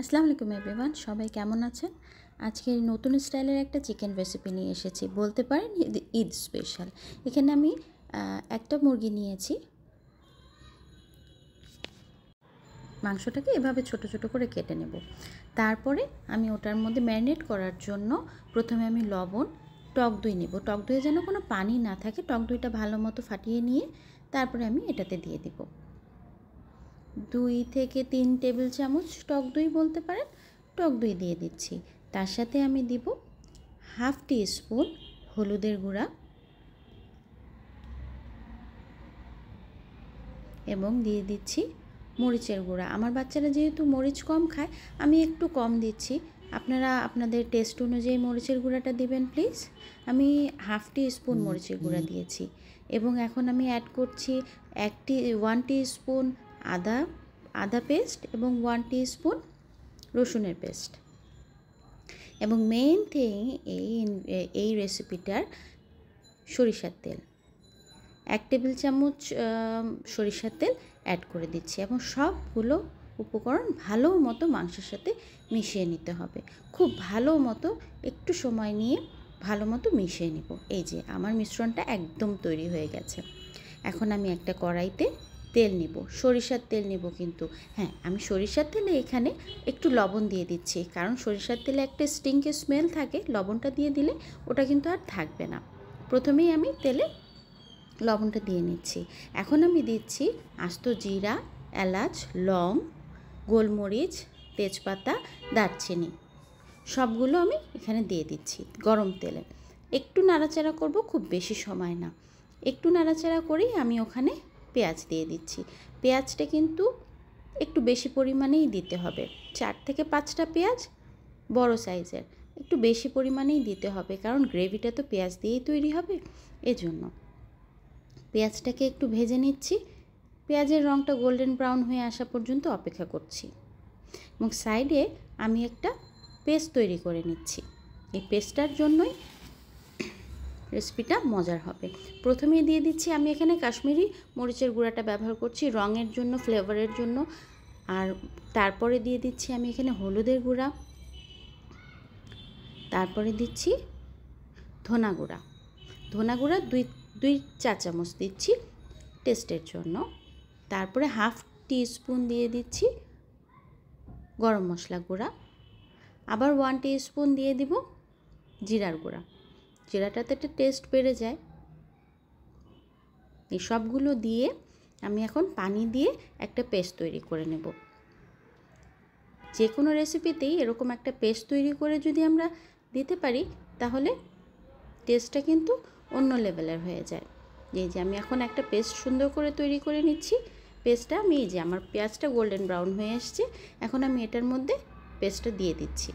আসসালামু আলাইকুম এভরিওয়ান, সবাই কেমন আছেন? আজকে নতুন স্টাইলের একটা চিকেন রেসিপি নিয়ে এসেছি, বলতে পারেন ঈদ স্পেশাল। এখানে আমি একটা মুরগি নিয়েছি। মাংসটাকে এভাবে ছোট ছোট করে কেটে নেব। তারপরে আমি ওটার মধ্যে ম্যারিনেট করার জন্য প্রথমে আমি লবণ, টক দই নেব। টক দইয়ে যেন কোনো পানি না থাকে, টক দইটা ভালো মতো ফাটিয়ে নিয়ে তারপরে আমি এটাতে দিয়ে দিব 2 থেকে 3 টেবিল চামচ টক দই, বলতে পারেন টক দই দিয়ে দিচ্ছি। তার সাথে আমি দিব হাফ টি স্পুন হলুদের গুঁড়া এবং দিয়ে দিচ্ছি মরিচের গুঁড়া। আমার বাচ্চারা যেহেতু মরিচ কম খায়, আমি একটু কম দিচ্ছি। আপনারা আপনাদের টেস্ট অনুযায়ী মরিচের গুঁড়াটা দিবেন প্লিজ। আমি হাফ টি স্পুন মরিচের গুঁড়া দিয়েছি এবং এখন আমি অ্যাড করছি 1 টিস্পুন আদা পেস্ট এবং 1 টিস্পুন রসুনের পেস্ট। এবং মেইন থিং এই রেসিপিটার সরিষার তেল, 1 টেবিল চামচ সরিষার তেল অ্যাড করে দিচ্ছি এবং সবগুলো উপকরণ ভালো মতো মাংসের সাথে মিশিয়ে নিতে হবে। খুব ভালো মতো একটু সময় নিয়ে ভালো মতো মিশিয়ে নিব। এই যে আমার মিশ্রণটা একদম তৈরি হয়ে গেছে। এখন আমি একটা কড়াইতে তেল নিব, সরিষার তেল নিব। কিন্তু হ্যাঁ, আমি সরিষার তেলে এখানে একটু লবণ দিয়ে দিচ্ছি, কারণ সরিষার তেলে একটা স্টিংকে স্মেল থাকে, লবণটা দিয়ে দিলে ওটা কিন্তু আর থাকবে না। প্রথমেই আমি তেলে লবণটা দিয়ে নিচ্ছি। এখন আমি দিচ্ছি আস্ত জিরা, এলাচ, লং, গোলমরিচ, তেজপাতা, দারচিনি, সবগুলো আমি এখানে দিয়ে দিচ্ছি গরম তেলে। একটু নাড়াচাড়া করব, খুব বেশি সময় না। একটু নাড়াচাড়া করেই আমি ওখানে পেঁয়াজ দিয়ে দিচ্ছি। পেঁয়াজটা কিন্তু একটু বেশি পরিমাণেই দিতে হবে, 4 থেকে 5টা পেঁয়াজ, বড় সাইজের। একটু বেশি পরিমাণেই দিতে হবে, কারণ গ্রেভিটা তো পেঁয়াজ দিয়েই তৈরি হবে। এজন্য পেঁয়াজটাকে একটু ভেজে নিচ্ছি। পেঁয়াজের রঙটা গোল্ডেন ব্রাউন হয়ে আসা পর্যন্ত অপেক্ষা করছি এবং সাইডে আমি একটা পেস্ট তৈরি করে নিচ্ছি। এই পেস্টটার জন্যই রেসিপিটা মজার হবে। প্রথমেই দিয়ে দিচ্ছি আমি এখানে কাশ্মীরি মরিচের গুঁড়াটা ব্যবহার করছি রঙের জন্য, ফ্লেভারের জন্য। আর তারপরে দিয়ে দিচ্ছি আমি এখানে হলুদের গুঁড়া, তারপরে দিচ্ছি ধনা গুঁড়া। ধনা গুঁড়া দুই চা চামচ দিচ্ছি টেস্টের জন্য। তারপরে হাফ টি স্পুন দিয়ে দিচ্ছি গরম মশলা গুঁড়া। আবার 1 টিস্পুন দিয়ে দিব জিরার গুঁড়া। জিরাটাতে একটা টেস্ট বেড়ে যায়। এই সবগুলো দিয়ে আমি এখন পানি দিয়ে একটা পেস্ট তৈরি করে নেব। যে কোনো রেসিপিতেই এরকম একটা পেস্ট তৈরি করে যদি আমরা দিতে পারি, তাহলে টেস্টটা কিন্তু অন্য লেভেলের হয়ে যায়। এই যে আমি এখন একটা পেস্ট সুন্দর করে তৈরি করে নিচ্ছি। পেস্টটা আমি, এই যে আমার পেঁয়াজটা গোল্ডেন ব্রাউন হয়ে এসছে, এখন আমি এটার মধ্যে পেস্টটা দিয়ে দিচ্ছি।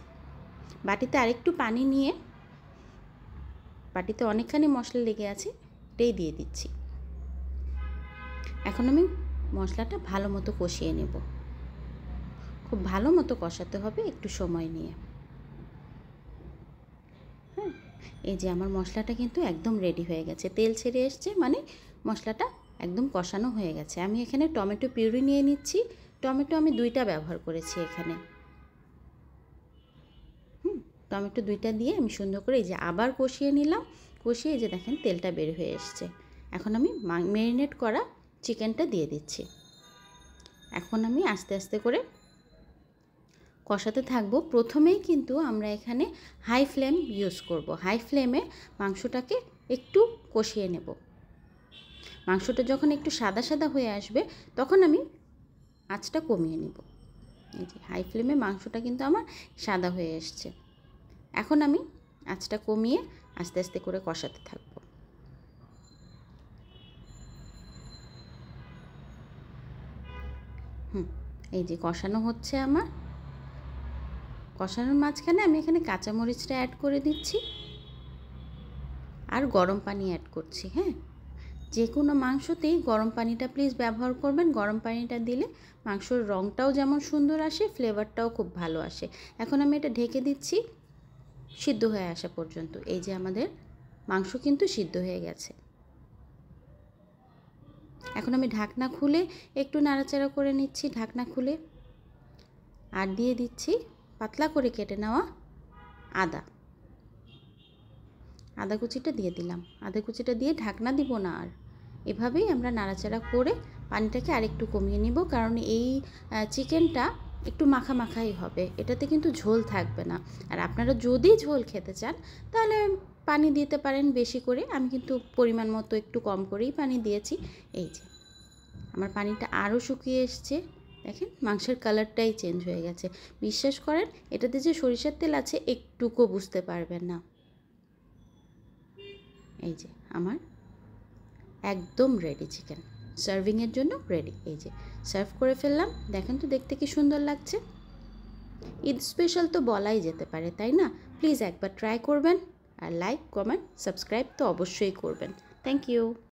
বাটিতে আরেকটু পানি নিয়ে, বাটিতে অনেকখানি মশলা লেগে আছে, এটাই দিয়ে দিচ্ছি। এখন আমি মশলাটা ভালো মতো কষিয়ে নেব। খুব ভালো মতো কষাতে হবে, একটু সময় নিয়ে। হ্যাঁ, এই যে আমার মশলাটা কিন্তু একদম রেডি হয়ে গেছে, তেল ছেড়ে এসছে, মানে মশলাটা একদম কষানো হয়ে গেছে। আমি এখানে টমেটো পিউরি নিয়ে নিচ্ছি। টমেটো আমি 2টা ব্যবহার করেছি এখানে। টমেটো 2টা দিয়ে আমি সুন্দর করে এই যে আবার কষিয়ে নিলাম। কষিয়ে এই যে দেখেন তেলটা বের হয়ে এসছে। এখন আমি ম্যারিনেট করা চিকেনটা দিয়ে দিচ্ছি। এখন আমি আস্তে আস্তে করে কষাতে থাকবো। প্রথমেই কিন্তু আমরা এখানে হাই ফ্লেম ইউজ করব। হাই ফ্লেমে মাংসটাকে একটু কষিয়ে নেব। মাংসটা যখন একটু সাদা সাদা হয়ে আসবে, তখন আমি আঁচটা কমিয়ে নেব। এই যে হাই ফ্লেমে মাংসটা কিন্তু আমার সাদা হয়ে এসছে। এখন আমি আঁচটা কমিয়ে আস্তে আস্তে করে কষাতে থাকব। এই যে কষানো হচ্ছে আমার। কষানোর মাঝখানে আমি এখানে কাঁচামরিচটা অ্যাড করে দিচ্ছি আর গরম পানি অ্যাড করছি। হ্যাঁ, যে কোনো মাংসতেই গরম পানিটা প্লিজ ব্যবহার করবেন। গরম পানিটা দিলে মাংসর রঙটাও যেমন সুন্দর আসে, ফ্লেভারটাও খুব ভালো আসে। এখন আমি এটা ঢেকে দিচ্ছি সিদ্ধ হয়ে আসা পর্যন্ত। এই যে আমাদের মাংস কিন্তু সিদ্ধ হয়ে গেছে। এখন আমি ঢাকনা খুলে একটু নাড়াচাড়া করে নিচ্ছি। ঢাকনা খুলে আর দিয়ে দিচ্ছি পাতলা করে কেটে নেওয়া আদা কুচিটা দিয়ে দিলাম। আদা কুচিটা দিয়ে ঢাকনা দিব না, আর এভাবেই আমরা নাড়াচাড়া করে পানিটাকে আরেকটু কমিয়ে নিব, কারণ এই চিকেনটা একটু মাখা মাখাই হবে, এটাতে কিন্তু ঝোল থাকবে না। আর আপনারা যদি ঝোল খেতে চান তাহলে পানি দিতে পারেন বেশি করে, আমি কিন্তু পরিমাণ মতো একটু কম করেই পানি দিয়েছি। এই যে আমার পানিটা আরও শুকিয়ে এসছে, দেখেন মাংসের কালারটাই চেঞ্জ হয়ে গেছে। বিশ্বাস করেন এটাতে যে সরিষার তেল আছে একটুকু বুঝতে পারবেন না। এই যে আমার একদম রেডি চিকেন, সার্ভিংয়ের জন্য রেডি। এই যে সার্ভ করে ফেললাম, দেখেন তো দেখতে কি সুন্দর লাগছে। ঈদ স্পেশাল তো বলাই যেতে পারে, তাই না? প্লিজ একবার ট্রাই করবেন, আর লাইক কমেন্ট সাবস্ক্রাইব তো অবশ্যই করবেন। Thank you.